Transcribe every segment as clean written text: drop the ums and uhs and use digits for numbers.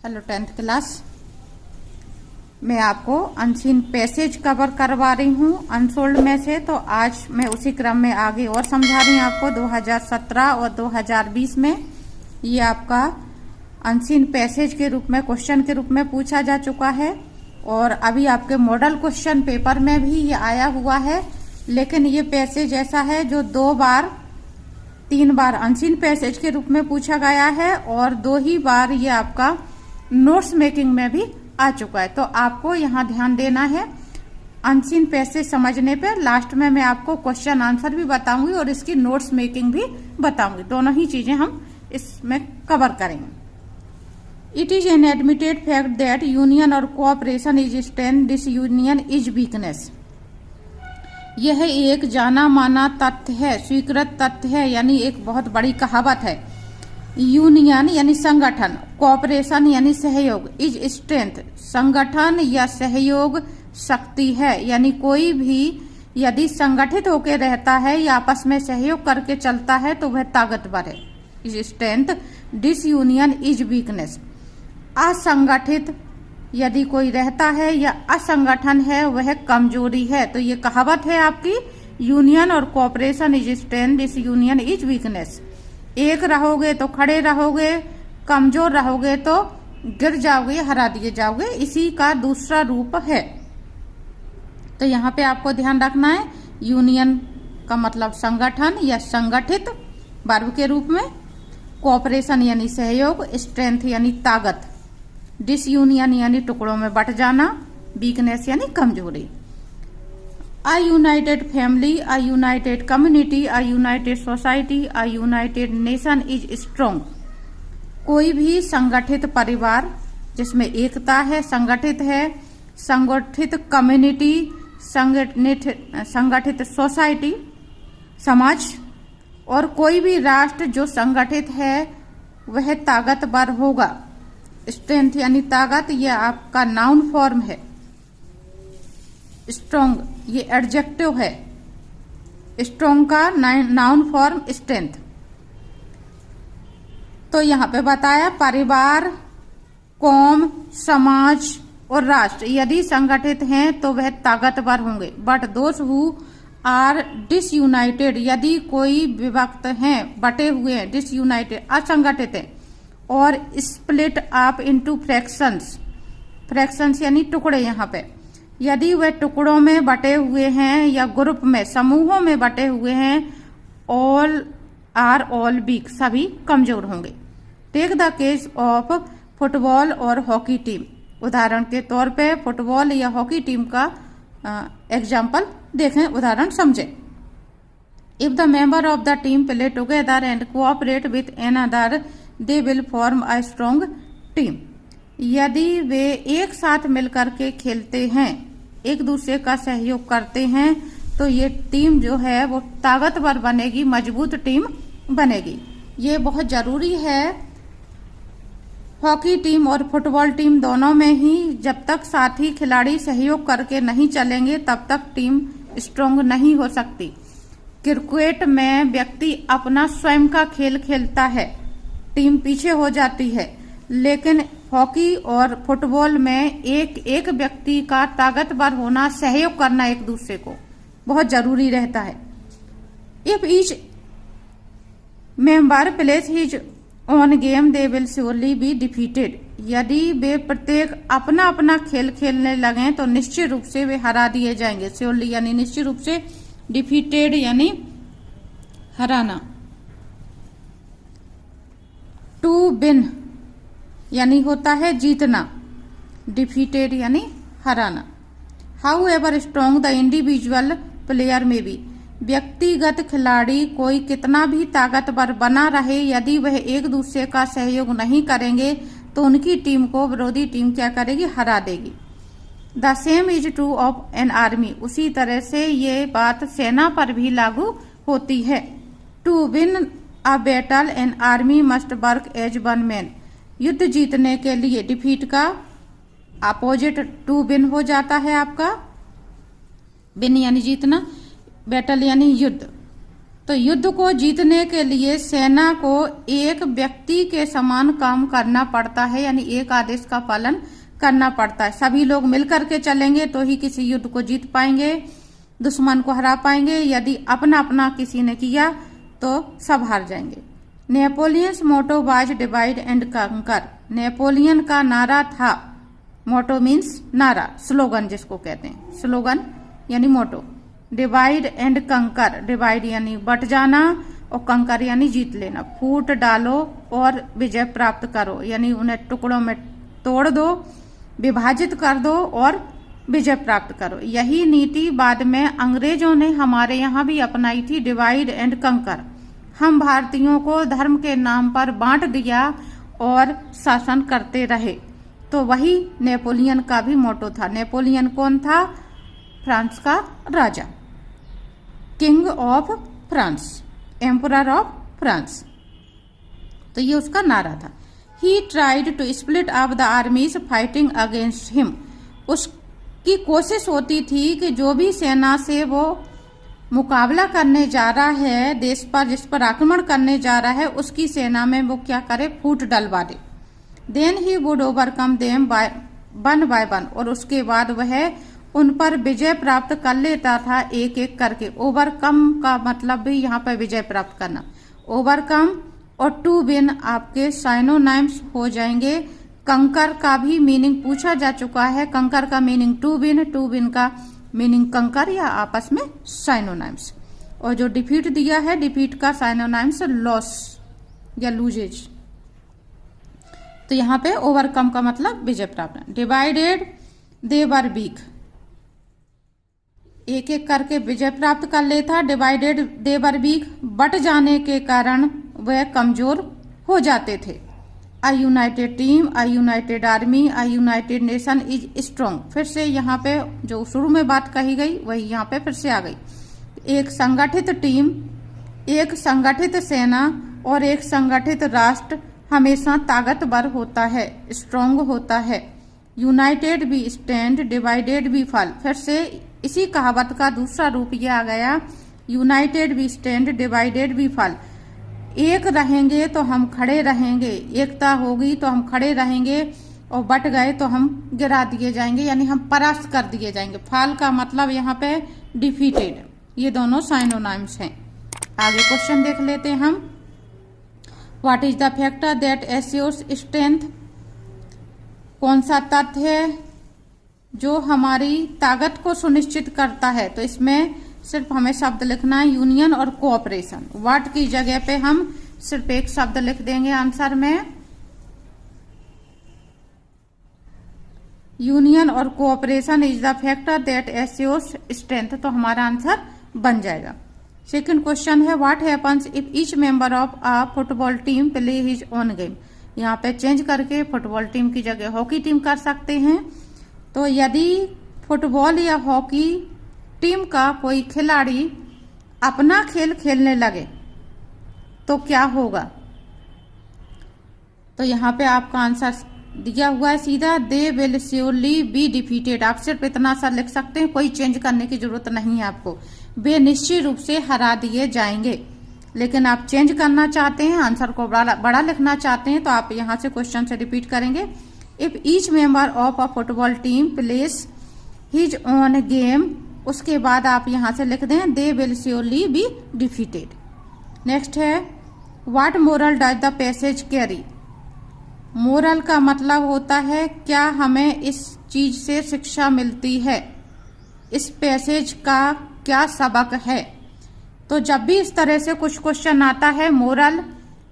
Hello 10th class. मैं आपको unseen passage cover करवा रही हूँ अनसोल्ड में से। तो आज मैं उसी क्रम में आगे और समझा रही हूँ आपको। 2017 और 2020 में ये आपका अनसीन पैसेज के रूप में क्वेश्चन के रूप में पूछा जा चुका है और अभी आपके मॉडल क्वेश्चन पेपर में भी ये आया हुआ है। लेकिन ये पैसेज ऐसा है जो 3 बार अनसीन पैसेज के रूप में पूछा गया है और 2 ही बार ये आपका नोट्स मेकिंग में भी आ चुका है। तो आपको यहाँ ध्यान देना है अनसीन पैसेज समझने पे। लास्ट में मैं आपको क्वेश्चन आंसर भी बताऊंगी और इसकी नोट्स मेकिंग भी बताऊंगी। दोनों ही चीजें हम इसमें कवर करेंगे। It is an admitted fact that union और cooperation is strength, disunion is weakness. यह एक जाना माना तथ्य है, स्वीकृत तथ्य है, यानी एक बहुत बड़ी कहावत है। यूनियन यानी संगठन, कोऑपरेशन यानी सहयोग, इज स्ट्रेंथ संगठन या सहयोग शक्ति है। यानी कोई भी यदि संगठित होकर रहता है या आपस में सहयोग करके चलता है तो वह ताकतवर है, is strength. Disunion is weakness. असंगठित यदि कोई रहता है या असंगठन है वह कमजोरी है। तो ये कहावत है आपकी, यूनियन और cooperation is strength, disunion is weakness. एक रहोगे तो खड़े रहोगे, कमजोर रहोगे तो गिर जाओगे, हरा दिए जाओगे। इसी का दूसरा रूप है। तो यहाँ पे आपको ध्यान रखना है, यूनियन का मतलब संगठन या संगठित वर्ब के रूप में, कोऑपरेशन यानी सहयोग, स्ट्रेंथ यानी ताकत, डिसयूनियन यानी टुकड़ों में बट जाना, वीकनेस यानी कमजोरी। A united family, a united community, a united society, a united nation is strong. कोई भी संगठित परिवार जिसमें एकता है, संगठित है, संगठित कम्युनिटी, संगठित सोसाइटी समाज, और कोई भी राष्ट्र जो संगठित है वह ताकतवर होगा। स्ट्रेंथ यानी ताकत, यह आपका नाउन फॉर्म है। स्ट्रॉन्ग ये एडजेक्टिव है। स्ट्रॉन्ग का नाउन फॉर्म स्ट्रेंथ। तो यहाँ पे बताया परिवार, कौम, समाज और राष्ट्र यदि संगठित हैं तो वह ताकतवर होंगे। But those who are disunited, यदि कोई विभक्त हैं, बटे हुए हैं, डिसयूनाइटेड असंगठित है, और split up into fractions, fractions यानी टुकड़े। यहाँ पे यदि वे टुकड़ों में बटे हुए हैं या ग्रुप में, समूहों में बटे हुए हैं, ऑल वीक, सभी कमजोर होंगे। Take the case of football और हॉकी टीम, उदाहरण के तौर पे फुटबॉल या हॉकी टीम का एग्जाम्पल देखें, उदाहरण समझें। If the member of the team play together and cooperate with another they will form a strong team. यदि वे एक साथ मिलकर के खेलते हैं, एक दूसरे का सहयोग करते हैं, तो ये टीम जो है वो ताकतवर बनेगी, मजबूत टीम बनेगी। ये बहुत जरूरी है। हॉकी टीम और फुटबॉल टीम दोनों में ही जब तक साथी खिलाड़ी सहयोग करके नहीं चलेंगे तब तक टीम स्ट्रांग नहीं हो सकती। क्रिकेट में व्यक्ति अपना स्वयं का खेल खेलता है, टीम पीछे हो जाती है। लेकिन हॉकी और फुटबॉल में एक व्यक्ति का ताकतवर होना, सहयोग करना एक दूसरे को बहुत जरूरी रहता है। If each member place his own game they will surely be defeated. यदि वे प्रत्येक अपना अपना खेल खेलने लगे तो निश्चित रूप से वे हरा दिए जाएंगे। श्योरली यानी निश्चित रूप से, डिफीटेड यानी हराना। टू विन यानी होता है जीतना, डिफीटेड यानी हराना। How ever strong the individual player में बी, व्यक्तिगत खिलाड़ी कोई कितना भी ताकतवर बना रहे, यदि वह एक दूसरे का सहयोग नहीं करेंगे तो उनकी टीम को विरोधी टीम क्या करेगी, हरा देगी। The same is true of an army, उसी तरह से ये बात सेना पर भी लागू होती है। To win a battle an army must work as one man. युद्ध जीतने के लिए, डिफीट का अपोजिट टू विन हो जाता है आपका, विन यानी जीतना, बैटल यानी युद्ध। तो युद्ध को जीतने के लिए सेना को एक व्यक्ति के समान काम करना पड़ता है, यानी एक आदेश का पालन करना पड़ता है। सभी लोग मिलकर के चलेंगे तो ही किसी युद्ध को जीत पाएंगे, दुश्मन को हरा पाएंगे। यदि अपना अपना किसी ने किया तो सब हार जाएंगे। Napoleon's motto was divide and कंकर। नेपोलियन का नारा था, मोटो मीन्स नारा, स्लोगन जिसको कहते हैं, स्लोगन यानी मोटो। डिवाइड एंड कंकर, डिवाइड यानी बट जाना और कंकर यानी जीत लेना। फूट डालो और विजय प्राप्त करो, यानी उन्हें टुकड़ों में तोड़ दो, विभाजित कर दो और विजय प्राप्त करो। यही नीति बाद में अंग्रेजों ने हमारे यहाँ भी अपनाई थी, डिवाइड एंड कंकर। हम भारतीयों को धर्म के नाम पर बांट दिया और शासन करते रहे। तो वही नेपोलियन का भी मोटो था। नेपोलियन कौन था? फ्रांस का राजा, king of France, emperor of France. तो ये उसका नारा था। He tried to split up the armies fighting against him. उसकी कोशिश होती थी कि जो भी सेना से वो मुकाबला करने जा रहा है, देश पर जिस पर आक्रमण करने जा रहा है, उसकी सेना में वो क्या करे, फूट डलवा दे। Then he would overcome them one by one, और उसके बाद वह उन पर विजय प्राप्त कर लेता था एक एक करके। ओवरकम का मतलब भी यहाँ पर विजय प्राप्त करना। ओवरकम और टू विन आपके साइनोनाइम्स हो जाएंगे। कंकर का भी मीनिंग पूछा जा चुका है। कंकर का मीनिंग टू विन का मीनिंग कंकर या आपस में साइनोनाइम्स। और जो डिफीट दिया है, डिफीट का साइनोनाइम्स लॉस या लूजेज। तो यहाँ पे ओवरकम का मतलब विजय प्राप्त। डिवाइडेड दे वर वीक, एक एक करके विजय प्राप्त कर लेता। Divided they were weak, but जाने के कारण वह कमजोर हो जाते थे। A united team, a united army, a united nation is strong. फिर से यहाँ पे जो शुरू में बात कही गई वही यहाँ पे फिर से आ गई। एक संगठित टीम, एक संगठित सेना और एक संगठित राष्ट्र हमेशा ताकतवर होता है, स्ट्रॉन्ग होता है। यूनाइटेड भी स्टैंड, डिवाइडेड भी फॉल। फिर से इसी कहावत का दूसरा रूप यह आ गया, यूनाइटेड भी स्टैंड, डिवाइडेड भी फॉल। एक रहेंगे तो हम खड़े रहेंगे, एकता होगी तो हम खड़े रहेंगे, और बट गए तो हम गिरा दिए जाएंगे, यानी हम परास्त कर दिए जाएंगे। फॉल का मतलब यहाँ पे डिफीटेड। ये दोनों साइनोनाइम्स हैं। आगे क्वेश्चन देख लेते हैं हम। What is the factor that assures strength. कौन सा तथ्य है जो हमारी ताकत को सुनिश्चित करता है? तो इसमें सिर्फ हमें शब्द लिखना है, यूनियन और कोऑपरेशन। व्हाट की जगह पे हम सिर्फ एक शब्द लिख देंगे आंसर में, यूनियन और cooperation is the factor that assures strength. तो हमारा आंसर बन जाएगा। सेकंड क्वेश्चन है, what happens if each member of a football team play his own game. यहाँ पे चेंज करके फुटबॉल टीम की जगह हॉकी टीम कर सकते हैं। तो यदि फुटबॉल या हॉकी टीम का कोई खिलाड़ी अपना खेल खेलने लगे तो क्या होगा? तो यहाँ पे आपका आंसर दिया हुआ है सीधा, दे विल श्योरली बी डिफीटेड। आप सिर्फ इतना सा लिख सकते हैं, कोई चेंज करने की जरूरत नहीं है आपको। वे निश्चित रूप से हरा दिए जाएंगे। लेकिन आप चेंज करना चाहते हैं, आंसर को बड़ा लिखना चाहते हैं, तो आप यहाँ से क्वेश्चन से रिपीट करेंगे। If each member of a football team plays his own game, उसके बाद आप यहाँ से लिख दें, they will surely be defeated. Next है, what moral does the passage carry. Moral का मतलब होता है क्या हमें इस चीज से शिक्षा मिलती है, इस पैसेज का क्या सबक है। तो जब भी इस तरह से कुछ क्वेश्चन आता है मोरल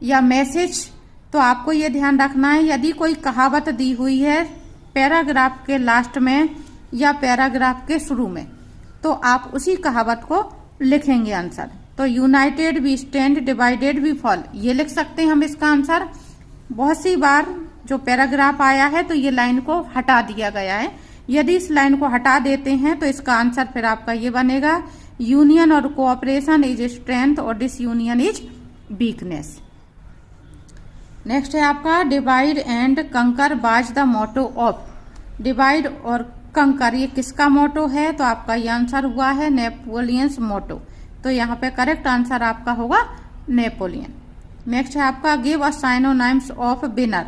या मैसेज, तो आपको ये ध्यान रखना है, यदि कोई कहावत दी हुई है पैराग्राफ के लास्ट में या पैराग्राफ के शुरू में, तो आप उसी कहावत को लिखेंगे आंसर। तो united we stand, divided we fall, ये लिख सकते हैं हम इसका आंसर। बहुत सी बार जो पैराग्राफ आया है तो ये लाइन को हटा दिया गया है। यदि इस लाइन को हटा देते हैं तो इसका आंसर फिर आपका ये बनेगा, यूनियन और कोऑपरेशन इज स्ट्रेंथ और डिसयूनियन इज वीकनेस। नेक्स्ट है आपका, divide and conquer was the motto of. Divide और कंकर ये किसका मोटो है? तो आपका ये आंसर हुआ है नेपोलियंस मोटो। तो यहाँ पे करेक्ट आंसर आपका होगा नेपोलियन। नेक्स्ट है आपका गिव अ साइनोनाइम्स ऑफ विनर।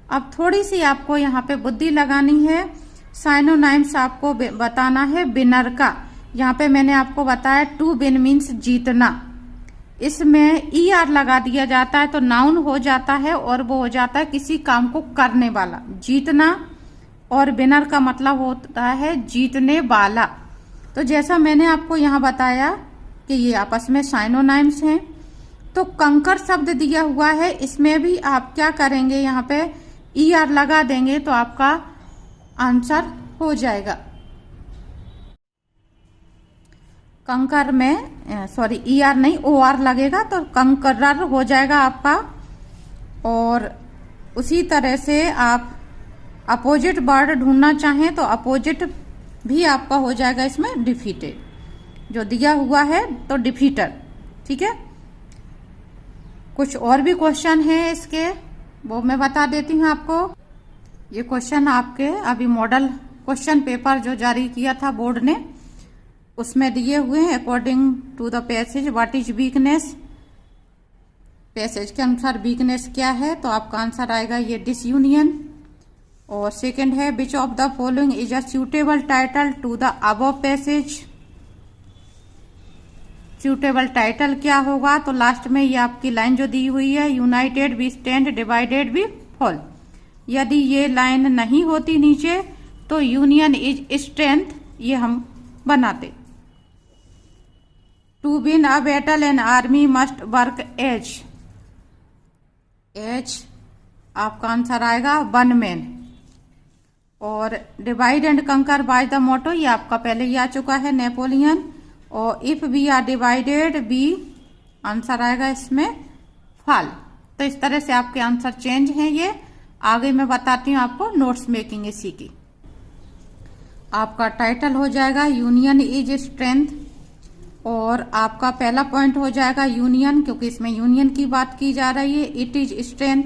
अब थोड़ी सी आपको यहाँ पे बुद्धि लगानी है। साइनोनाइम्स आपको बताना है विनर का। यहाँ पे मैंने आपको बताया टू विन मीन्स जीतना, इसमें ER लगा दिया जाता है तो नाउन हो जाता है और वो हो जाता है किसी काम को करने वाला। जीतना और विनर का मतलब होता है जीतने वाला। तो जैसा मैंने आपको यहाँ बताया कि ये आपस में साइनोनाइम्स हैं, तो कंकर शब्द दिया हुआ है, इसमें भी आप क्या करेंगे, यहाँ पे ER लगा देंगे तो आपका आंसर हो जाएगा। कंकर में सॉरी ER नहीं OR लगेगा तो कंकरर हो जाएगा आपका। और उसी तरह से आप अपोजिट वर्ड ढूंढना चाहें तो अपोजिट भी आपका हो जाएगा इसमें डिफीटेड, जो दिया हुआ है तो डिफीटर। ठीक है, कुछ और भी क्वेश्चन है इसके, वो मैं बता देती हूँ आपको। ये क्वेश्चन आपके अभी मॉडल क्वेश्चन पेपर जो जारी किया था बोर्ड ने, उसमें दिए हुए हैं according to the passage what is weakness. Passage के अनुसार वीकनेस क्या है, तो आपका आंसर आएगा ये डिसयूनियन। और सेकंड है which of the following is a suitable title to the above passage. Suitable title क्या होगा, तो लास्ट में ये आपकी लाइन जो दी हुई है united we stand divided we fall, यदि ये लाइन नहीं होती नीचे तो यूनियन इज स्ट्रेंथ ये हम बनाते। To win a battle an army must work as आपका आंसर आएगा वन मैन। और divide and conquer by the motto ये आपका पहले ही आ चुका है नेपोलियन। और if we are divided B answer आएगा इसमें फॉल। तो इस तरह से आपके आंसर चेंज हैं। ये आगे मैं बताती हूँ आपको नोट्स मेकिंग इसी की। आपका टाइटल हो जाएगा यूनियन इज स्ट्रेंथ, और आपका पहला पॉइंट हो जाएगा यूनियन, क्योंकि इसमें यूनियन की बात की जा रही है। इट इज स्ट्रेंथ,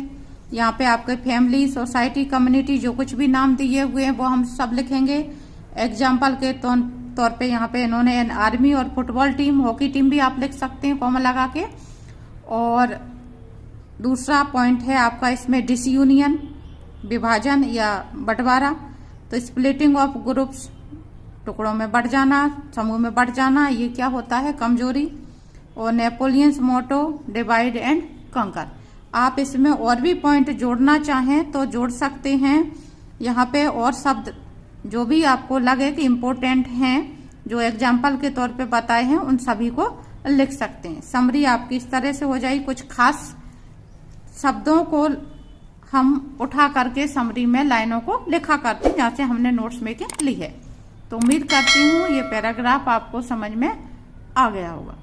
यहाँ पे आपके फैमिली सोसाइटी कम्युनिटी जो कुछ भी नाम दिए हुए हैं वो हम सब लिखेंगे। एग्जाम्पल के तौर पे यहाँ पे इन्होंने एन आर्मी और फुटबॉल टीम हॉकी टीम भी आप लिख सकते हैं कॉमा लगा के। और दूसरा पॉइंट है आपका इसमें डिसयूनियन, विभाजन या बंटवारा। तो स्प्लिटिंग ऑफ ग्रुप्स, टुकड़ों में बढ़ जाना, समूह में बढ़ जाना, ये क्या होता है कमजोरी। और नेपोलियंस मोटो डिवाइड एंड कंकर। आप इसमें और भी पॉइंट जोड़ना चाहें तो जोड़ सकते हैं। यहाँ पे और शब्द जो भी आपको लगे कि इम्पोर्टेंट हैं, जो एग्जाम्पल के तौर पे बताए हैं, उन सभी को लिख सकते हैं। समरी आपकी इस तरह से हो जाएगी। कुछ खास शब्दों को हम उठा करके समरी में लाइनों को लिखा करते हैं, जहाँ से हमने नोट्स मेकिंग ली है। तो उम्मीद करती हूँ ये पैराग्राफ आपको समझ में आ गया होगा।